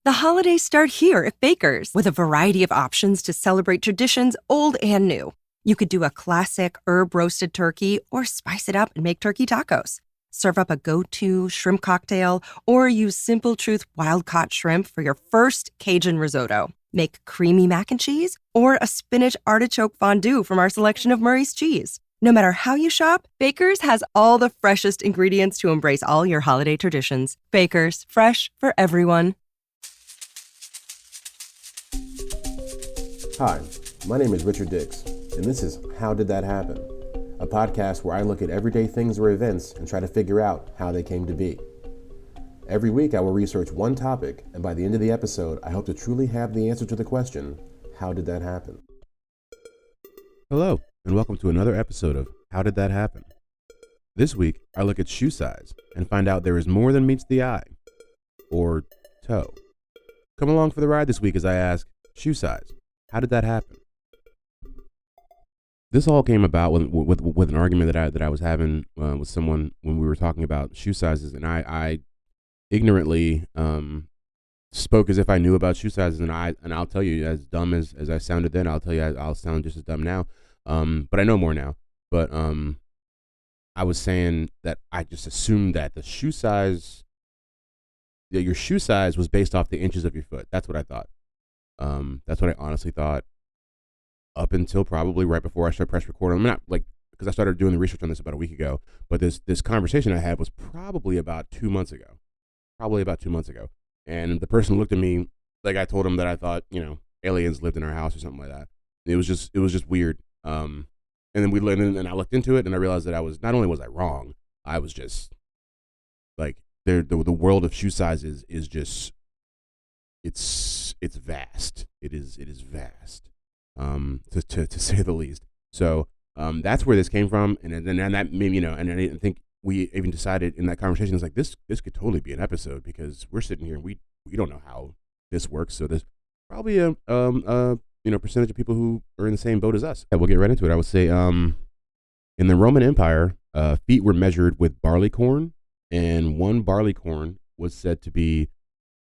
The holidays start here at Baker's with a variety of options to celebrate traditions old and new. You could do a classic herb roasted turkey or spice it up and make turkey tacos. Serve up a go-to shrimp cocktail or use Simple Truth wild-caught shrimp for your first Cajun risotto. Make creamy mac and cheese or a spinach artichoke fondue from our selection of Murray's cheese. No matter how you shop, Baker's has all the freshest ingredients to embrace all your holiday traditions. Baker's, fresh for everyone. Hi, my name is Richard Dix, and this is How Did That Happen? A podcast where I look at everyday things or events and try to figure out how they came to be. Every week I will research one topic, and by the end of the episode, I hope to truly have the answer to the question, how did that happen? Hello, and welcome to another episode of How Did That Happen? This week, I look at shoe size and find out there is more than meets the eye, or toe. Come along for the ride this week as I ask, shoe size, how did that happen? This all came about with an argument that I was having with someone when we were talking about shoe sizes, and I ignorantly spoke as if I knew about shoe sizes, and I'll tell you, as dumb as I sounded then, I'll tell you I'll sound just as dumb now, but I know more now. But I was saying that I just assumed that your shoe size was based off the inches of your foot. That's what I thought. That's what I honestly thought up until probably right before I started press record. I'm not because I started doing the research on this about a week ago, but this conversation I had was probably about 2 months ago. And the person looked at me like I told him that I thought, aliens lived in our house or something like that. It was just weird. And then and I looked into it and I realized that not only was I wrong, I was just like, the world of shoe sizes is just, it's vast. It is vast, to say the least. So that's where this came from, and that maybe and I think we even decided in that conversation, it's like this could totally be an episode because we're sitting here and we don't know how this works. So there's probably a percentage of people who are in the same boat as us. Yeah, we'll get right into it. I would say in the Roman Empire, feet were measured with barley corn, and one barley corn was said to be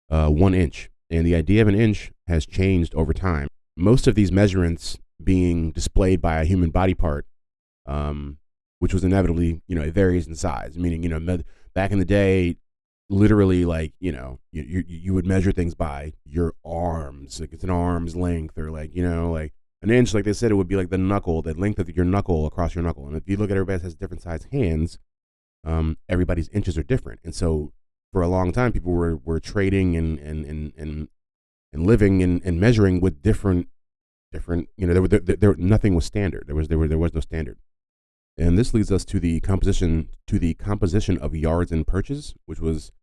1 inch. And the idea of an inch has changed over time. Most of these measurements being displayed by a human body part, which was inevitably, it varies in size. Meaning, back in the day, literally, you would measure things by your arms, like it's an arm's length, or like an inch. Like they said, it would be like the length of your knuckle across your knuckle. And if you look at everybody that has different sized hands, everybody's inches are different. And so, for a long time, people were trading and living and measuring with different. Nothing was standard. There was no standard. And this leads us to the composition of yards and perches, which was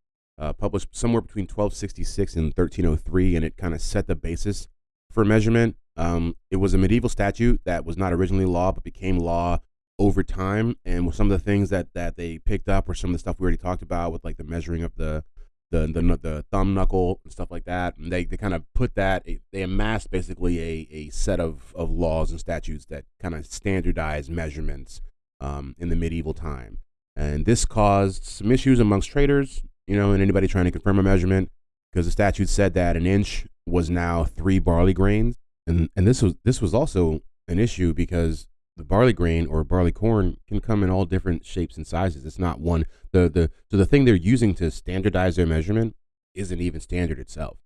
published somewhere between 1266 and 1303, and it kind of set the basis for measurement. It was a medieval statute that was not originally law, but became law over time. And with some of the things that they picked up, or some of the stuff we already talked about, with like the measuring of the thumb knuckle and stuff like that, and they kind of put that, they amassed basically a set of laws and statutes that kind of standardized measurements in the medieval time. And this caused some issues amongst traders, and anybody trying to confirm a measurement, because the statute said that an inch was now 3 barley grains. And this was also an issue because the barley grain or barley corn can come in all different shapes and sizes. It's not one. So the thing they're using to standardize their measurement isn't even standard itself.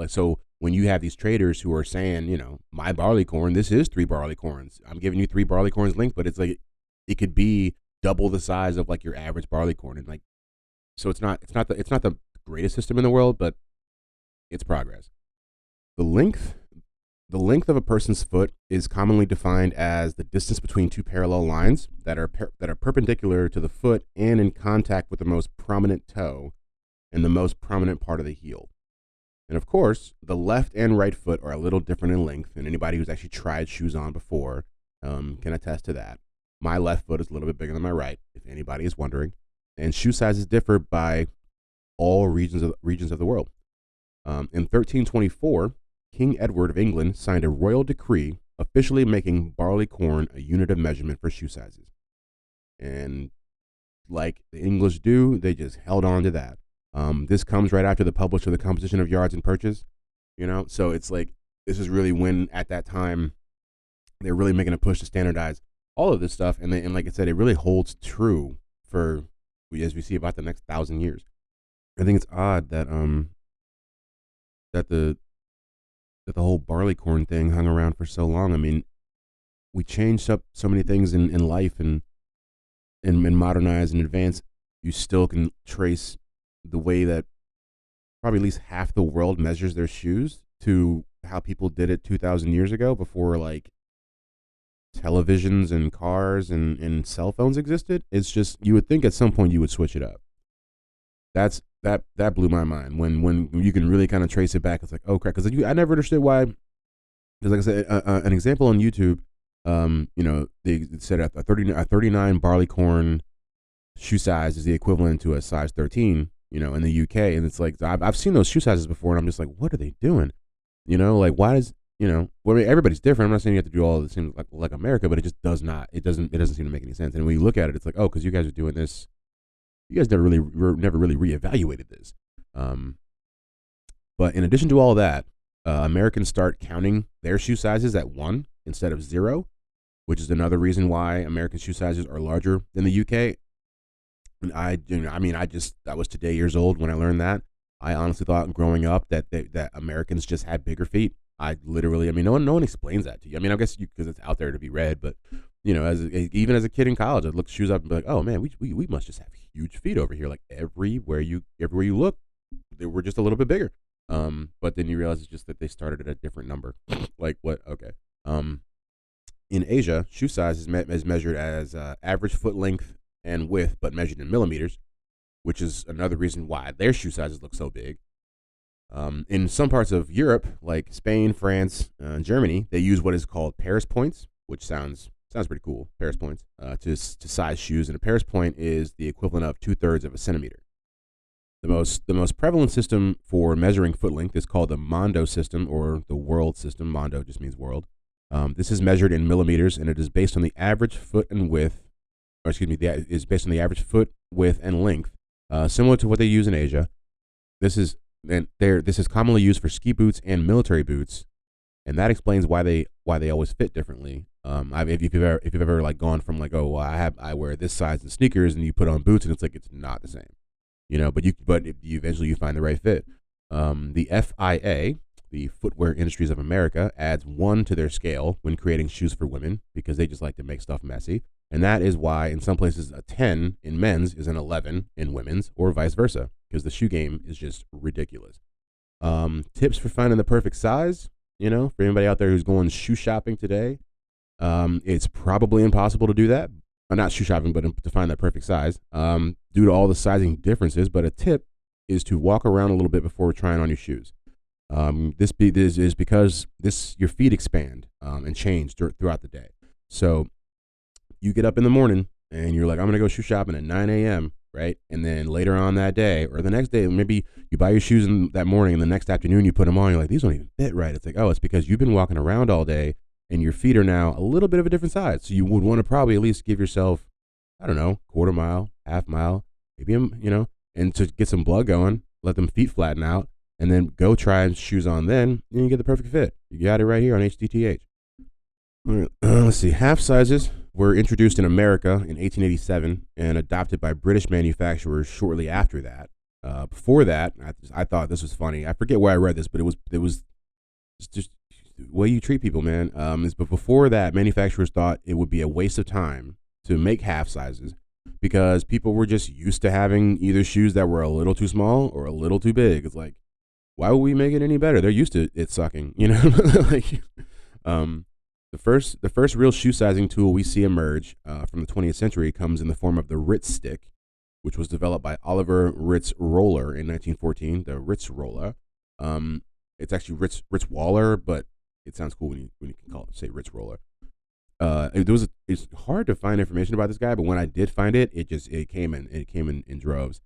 So when you have these traders who are saying, my barley corn, this is 3 barley corns. I'm giving you 3 barley corns length, but it's like it could be double the size of like your average barley corn, and so it's not the greatest system in the world, but it's progress. The length of a person's foot is commonly defined as the distance between 2 parallel lines that are perpendicular to the foot and in contact with the most prominent toe and the most prominent part of the heel. And of course, the left and right foot are a little different in length, and anybody who's actually tried shoes on before can attest to that. My left foot is a little bit bigger than my right, if anybody is wondering. And shoe sizes differ by all regions of the world. In 1324, King Edward of England signed a royal decree officially making barley corn a unit of measurement for shoe sizes. And like the English do, they just held on to that. This comes right after the publish of the composition of yards and perches, so it's like this is really when at that time they're really making a push to standardize all of this stuff, and like I said, it really holds true for as we see about the next 1,000 years. I think it's odd that that the whole barleycorn thing hung around for so long. I mean, we changed up so many things in life and modernize and advance. You still can trace the way that probably at least half the world measures their shoes to how people did it 2,000 years ago, before like televisions and cars and cell phones existed. It's just, you would think at some point you would switch it up. That blew my mind when you can really kind of trace it back. It's like, oh crap, because I never understood why. Because like I said, an example on YouTube, they said a 39 barleycorn shoe size is the equivalent to a size 13, in the UK, and it's like I've seen those shoe sizes before, and I'm just like, what are they doing? Like why does well, I mean, everybody's different. I'm not saying you have to do all the same like America, but it just does not. It doesn't seem to make any sense. And when you look at it, it's like, oh, because you guys are doing this. You guys never really reevaluated this. But in addition to all that, Americans start counting their shoe sizes at 1 instead of 0, which is another reason why American shoe sizes are larger than the UK. And I was today years old when I learned that. I honestly thought growing up that Americans just had bigger feet. No one explains that to you. I mean, I guess because it's out there to be read, but even as a kid in college, I'd look shoes up and be like, oh man, we must just have huge feet over here. Like everywhere you look, they were just a little bit bigger. But then you realize it's just that they started at a different number. Like what? Okay. In Asia, shoe size is measured as average foot length and width, but measured in millimeters, which is another reason why their shoe sizes look so big. In some parts of Europe, like Spain, France, and Germany, they use what is called Paris points, which sounds pretty cool. Paris points to size shoes, and a Paris point is the equivalent of 2/3 of a centimeter. The most prevalent system for measuring foot length is called the Mondo system, or the world system. Mondo just means world. This is measured in millimeters, and it is based on the average foot and width, is based on the average foot width and length, similar to what they use in Asia. This is commonly used for ski boots and military boots, and that explains why they always fit differently. If you've ever like gone from like, oh, well, I wear this size in sneakers, and you put on boots, and it's like it's not the same, But you eventually find the right fit. The FIA, the Footwear Industries of America, adds 1 to their scale when creating shoes for women, because they just like to make stuff messy, and that is why in some places a 10 in men's is an 11 in women's, or vice versa, because the shoe game is just ridiculous. Tips for finding the perfect size, for anybody out there who's going shoe shopping today, it's probably impossible to do that. Not shoe shopping, but to find that perfect size, due to all the sizing differences. But a tip is to walk around a little bit before trying on your shoes. This is because your feet expand and change throughout the day. So you get up in the morning and you're like, I'm gonna go shoe shopping at 9 a.m. right? And then later on that day or the next day, maybe you buy your shoes in that morning, and the next afternoon you put them on. You're like, these don't even fit right. It's like, oh, it's because you've been walking around all day, and your feet are now a little bit of a different size. So you would want to probably at least give yourself, I don't know, quarter mile, half mile, maybe, and to get some blood going, let them feet flatten out, and then go try shoes on then, and you get the perfect fit. You got it right here on HDTH. All right, let's see. Half sizes were introduced in America in 1887 and adopted by British manufacturers shortly after that. Before that, I thought this was funny. I forget where I read this, but it was just the way you treat people, man. But before that, manufacturers thought it would be a waste of time to make half sizes because people were just used to having either shoes that were a little too small or a little too big. It's like, why would we make it any better? They're used to it sucking, like, the first real shoe sizing tool we see emerge from the 20th century comes in the form of the Ritz stick, which was developed by Oliver Ritz Roller in 1914. The Ritz Roller. It's actually Ritz Waller, but it sounds cool when you can say Ritz Roller. It's hard to find information about this guy, but when I did find it, it came in droves.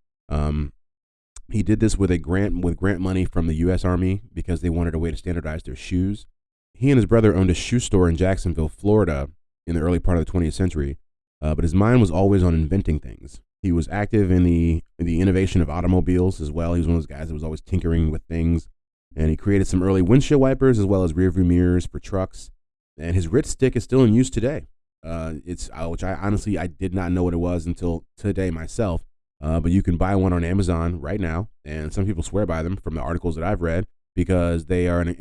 He did this with grant money from the U.S. Army because they wanted a way to standardize their shoes. He and his brother owned a shoe store in Jacksonville, Florida, in the early part of the 20th century, but his mind was always on inventing things. He was active in the innovation of automobiles as well. He was one of those guys that was always tinkering with things, and he created some early windshield wipers as well as rearview mirrors for trucks. And his Ritz stick is still in use today. It's which I honestly I did not know what it was until today myself. But you can buy one on Amazon right now, and some people swear by them from the articles that I've read because they are an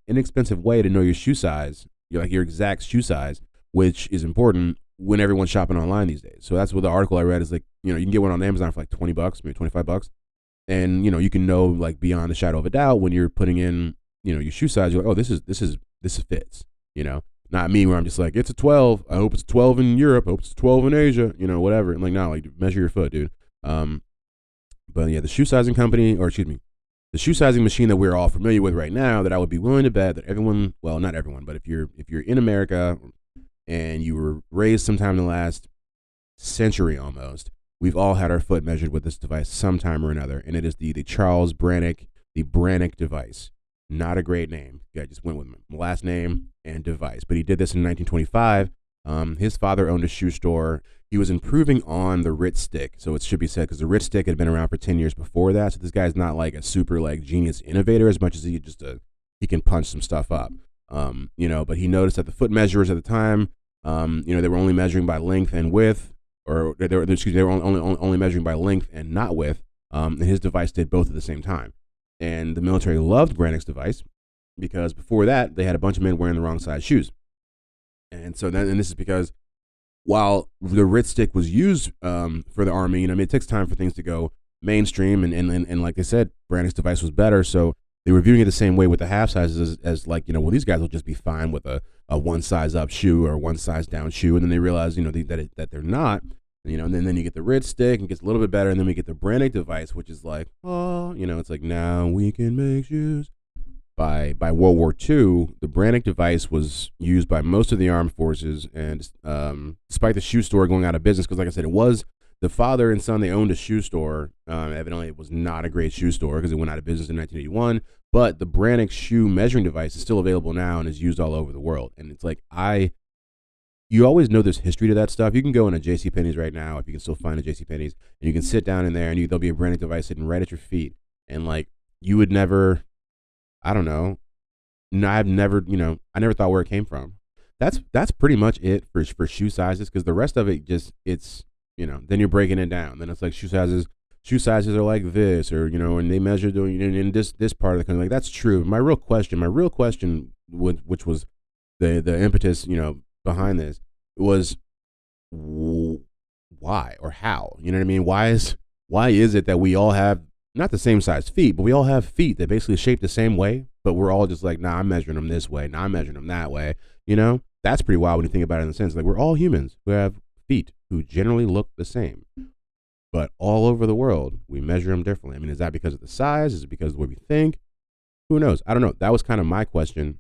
inexpensive way to know your shoe size, your exact shoe size, which is important when everyone's shopping online these days. So that's what the article I read is like. You can get one on Amazon for like $20, maybe $25, and you can know like beyond a shadow of a doubt when you're putting in your shoe size. You're like, oh, this fits. Not me where I'm just like it's a 12. I hope it's a 12 in Europe. I hope it's a 12 in Asia. Whatever. And like no, like measure your foot, dude. But yeah, the shoe sizing machine that we're all familiar with right now, that I would be willing to bet that everyone, well, not everyone, but if you're in America and you were raised sometime in the last century almost, we've all had our foot measured with this device sometime or another, and it is the Charles Brannock, the Brannock device. Not a great name. I just went with my last name and device, but he did this in 1925. His father owned a shoe store. He was improving on the Ritz stick, so it should be said, because the Ritz stick had been around for 10 years before that. So this guy's not like a super like genius innovator as much as he can punch some stuff up. But he noticed that the foot measurers at the time, they were only measuring by length and width, or they were only measuring by length and not width. And his device did both at the same time. And the military loved Brannock's device because before that they had a bunch of men wearing the wrong size shoes. And so then, and this is because while the Ritz stick was used for the Army, it takes time for things to go mainstream. And like I said, Brannock's device was better. So they were viewing it the same way with the half sizes as like, well, these guys will just be fine with a one size up shoe or one size down shoe. And then they realize, that they're not, and then you get the Ritz stick and it gets a little bit better. And then we get the Brannock device, which is like, it's like, now we can make shoes. By World War II, the Brannock device was used by most of the armed forces, and despite the shoe store going out of business, because like I said, it was the father and son, they owned a shoe store. Evidently, it was not a great shoe store because it went out of business in 1981, but the Brannock shoe measuring device is still available now and is used all over the world. And it's like, you always know there's history to that stuff. You can go in a JCPenney's right now, if you can still find a JCPenney's, and you can sit down in there and there'll be a Brannock device sitting right at your feet. And like, you would never... I don't know. No, I've never, I never thought where it came from. That's pretty much it for shoe sizes, because the rest of it it's then you're breaking it down. Then it's like shoe sizes are like this, or and they measure in this part of the country. Like that's true. My real question, which was the impetus behind this, was why or how? You know what I mean? Why is it that we all have not the same size feet, but we all have feet that basically shape the same way, but we're all just like, nah, I'm measuring them this way, nah, I'm measuring them that way. That's pretty wild when you think about it in the sense like we're all humans who have feet who generally look the same, but all over the world we measure them differently. I mean, is that because of the size? Is it because of the way we think? Who knows? I don't know. That was kind of my question,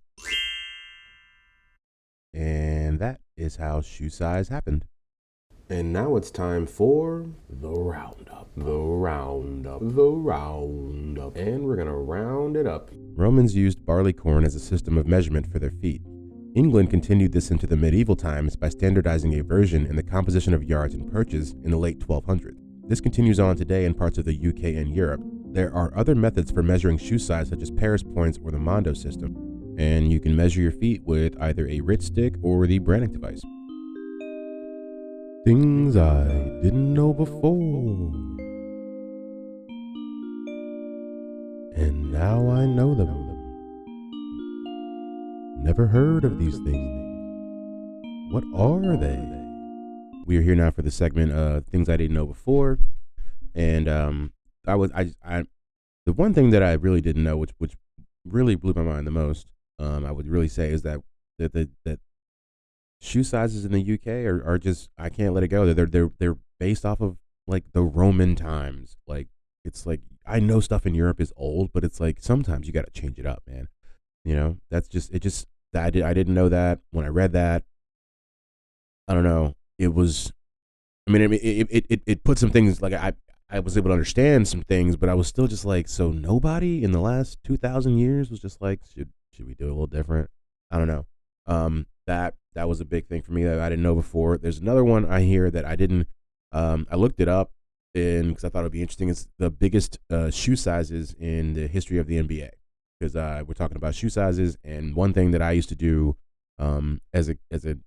and that is how shoe size happened. And now it's time for the roundup. And we're going to round it up. Romans used barley corn as a system of measurement for their feet. England continued this into the medieval times by standardizing a version in the composition of yards and perches in the late 1200s. This continues on today in parts of the UK and Europe. There are other methods for measuring shoe size, such as Paris points or the Mondo system. And you can measure your feet with either a Ritz stick or the Brannock device. Things I didn't know before, and now I know them. Never heard of these things. What are they? We are here now for the segment things I didn't know before, and the one thing that I really didn't know, which really blew my mind the most, I would really say, is that shoe sizes in the UK are just, I can't let it go. They're based off of like the Roman times. Like it's like, I know stuff in Europe is old, but it's like sometimes you got to change it up, man. That's just I didn't know that when I read that. I don't know. It was, it put some things like I was able to understand some things, but I was still just like, so nobody in the last 2,000 years was just like, should we do it a little different? I don't know. That was a big thing for me that I didn't know before. There's another one I hear that I didn't I looked it up because I thought it would be interesting. It's the biggest shoe sizes in the history of the NBA, because we're talking about shoe sizes. And one thing that I used to do as a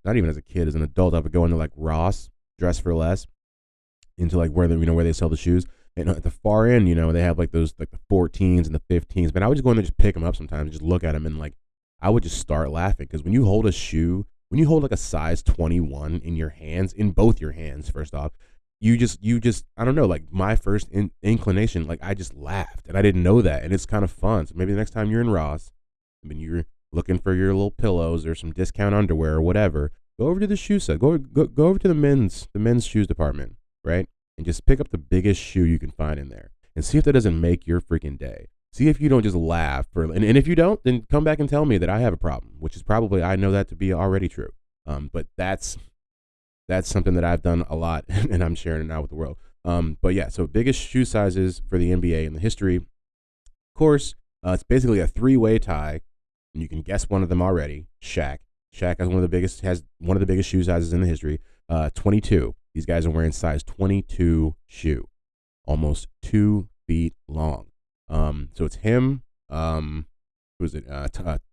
not even as a kid, as an adult, I would go into like Ross, Dress for Less, into like where they sell the shoes. And at the far end, they have like those, like the 14s and the 15s. But I would just go in there and just pick them up sometimes, and just look at them, and like I would just start laughing, because when you hold a shoe, when you hold like a size 21 in your hands, in both your hands, first off, you just I don't know, like my first inclination, like I just laughed, and I didn't know that, and it's kind of fun. So maybe the next time you're in Ross, I mean, you're looking for your little pillows or some discount underwear or whatever, go over to the shoe set, go over to the men's shoes department, right? And just pick up the biggest shoe you can find in there, and see if that doesn't make your freaking day. See if you don't just laugh and if you don't, then come back and tell me that I have a problem, which is probably, I know that to be already true. But that's something that I've done a lot, and I'm sharing it now with the world. But yeah, so biggest shoe sizes for the NBA in the history. Of course, it's basically a three-way tie, and you can guess one of them already. Shaq has one of the biggest shoe sizes in the history. 22. These guys are wearing size 22 shoe, almost 2 feet long. So it's him. Who is it?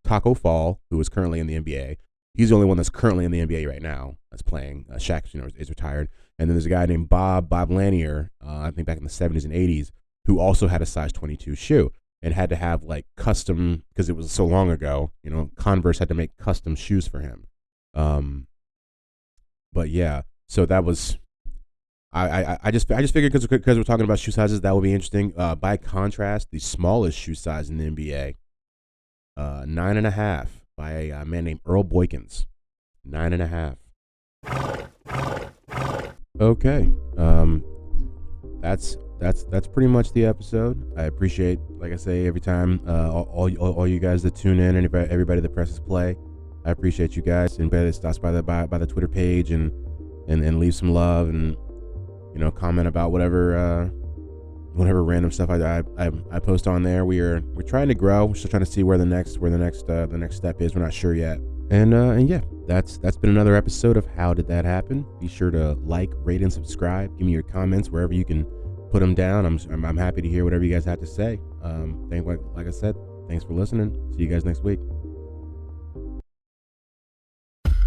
Taco Fall, who is currently in the NBA. He's the only one that's currently in the NBA right now that's playing. Shaq, is retired. And then there's a guy named Bob Lanier, I think back in the 70s and 80s, who also had a size 22 shoe and had to have like custom, because it was so long ago, Converse had to make custom shoes for him. But yeah, so that was, I just figured because we're talking about shoe sizes, that would be interesting. By contrast, the smallest shoe size in the NBA, 9.5, by a man named Earl Boykins. 9.5. Okay. That's pretty much the episode. I appreciate, like I say every time, all you guys that tune in, and everybody that presses play. I appreciate you guys, and anybody that stops by the Twitter page and leave some love, and comment about whatever random stuff I post on there. We're trying to grow. We're still trying to see where the next step is. We're not sure yet. And yeah, that's been another episode of How Did That Happen. Be sure to like, rate, and subscribe. Give me your comments wherever you can put them down. I'm happy to hear whatever you guys have to say. Like I said, thanks for listening. See you guys next week.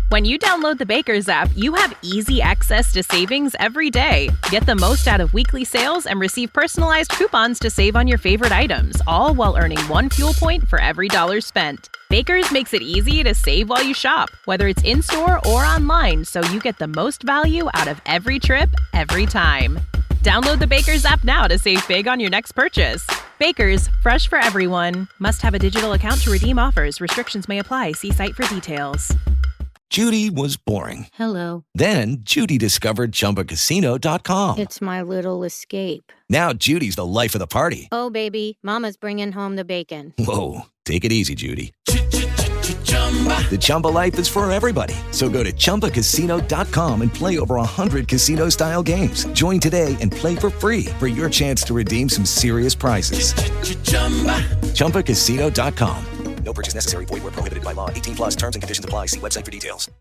When you download the Baker's app, you have easy access to savings every day. Get the most out of weekly sales and receive personalized coupons to save on your favorite items, all while earning 1 fuel point for every dollar spent. Baker's makes it easy to save while you shop, whether it's in-store or online, so you get the most value out of every trip, every time. Download the Baker's app now to save big on your next purchase. Baker's, fresh for everyone. Must have a digital account to redeem offers. Restrictions may apply. See site for details. Judy was boring. Hello. Then Judy discovered ChumbaCasino.com. It's my little escape. Now Judy's the life of the party. Oh, baby, mama's bringing home the bacon. Whoa, take it easy, Judy. The Chumba life is for everybody. So go to ChumbaCasino.com and play over 100 casino-style games. Join today and play for free for your chance to redeem some serious prizes. ChumbaCasino.com. No purchase necessary. Void where prohibited by law. 18+ terms and conditions apply. See website for details.